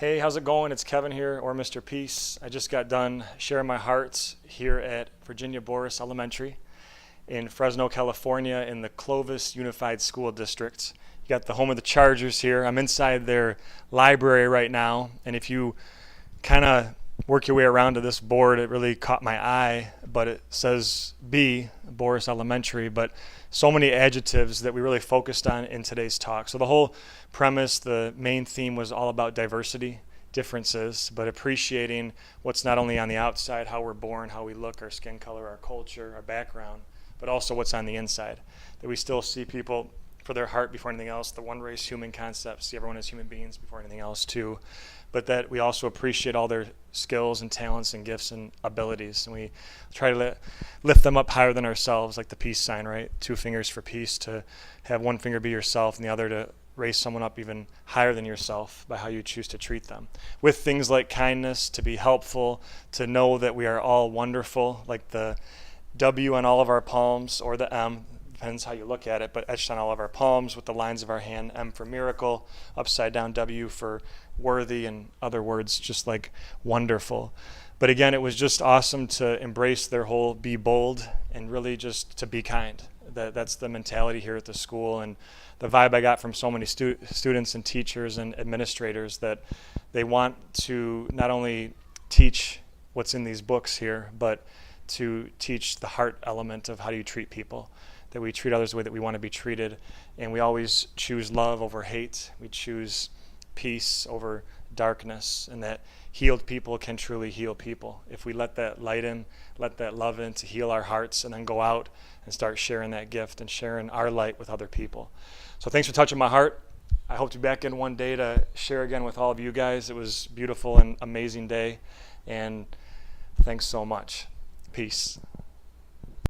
Hey, how's it going? It's Kevin here, or Mr. Peace. I just got done sharing my heart here at Virginia Boris Elementary in Fresno, California, in the Clovis Unified School District. You got the home of the Chargers here. I'm inside their library right now, and if you kind of work your way around to this board, it really caught my eye, but it says B, Boris Elementary, but so many adjectives that we really focused on in today's talk. So the whole premise, the main theme was all about diversity, differences, but appreciating what's not only on the outside, how we're born, how we look, our skin color, our culture, our background, but also what's on the inside, that we still see people for their heart before anything else, the one race human concept, see everyone as human beings before anything else too, but that we also appreciate all their skills and talents and gifts and abilities, and we try to lift them up higher than ourselves, like the peace sign, right? 2 fingers for peace, to have one finger be yourself and the other to raise someone up even higher than yourself by how you choose to treat them. With things like kindness, to be helpful, to know that we are all wonderful, like the W on all of our palms, or the M, depends how you look at it, but etched on all of our palms with the lines of our hand, M for miracle, upside down W for worthy, and other words just like wonderful. But again, it was just awesome to embrace their whole be bold and really just to be kind. That's the mentality here at the school, and the vibe I got from so many students and teachers and administrators, that they want to not only teach what's in these books here, but to teach the heart element of how do you treat people, that we treat others the way that we want to be treated, and we always choose love over hate. We choose peace over darkness, and that healed people can truly heal people. If we let that light in, let that love in to heal our hearts, and then go out and start sharing that gift and sharing our light with other people. So thanks for touching my heart. I hope to be back in one day to share again with all of you guys. It was a beautiful and amazing day, and thanks so much. Peace.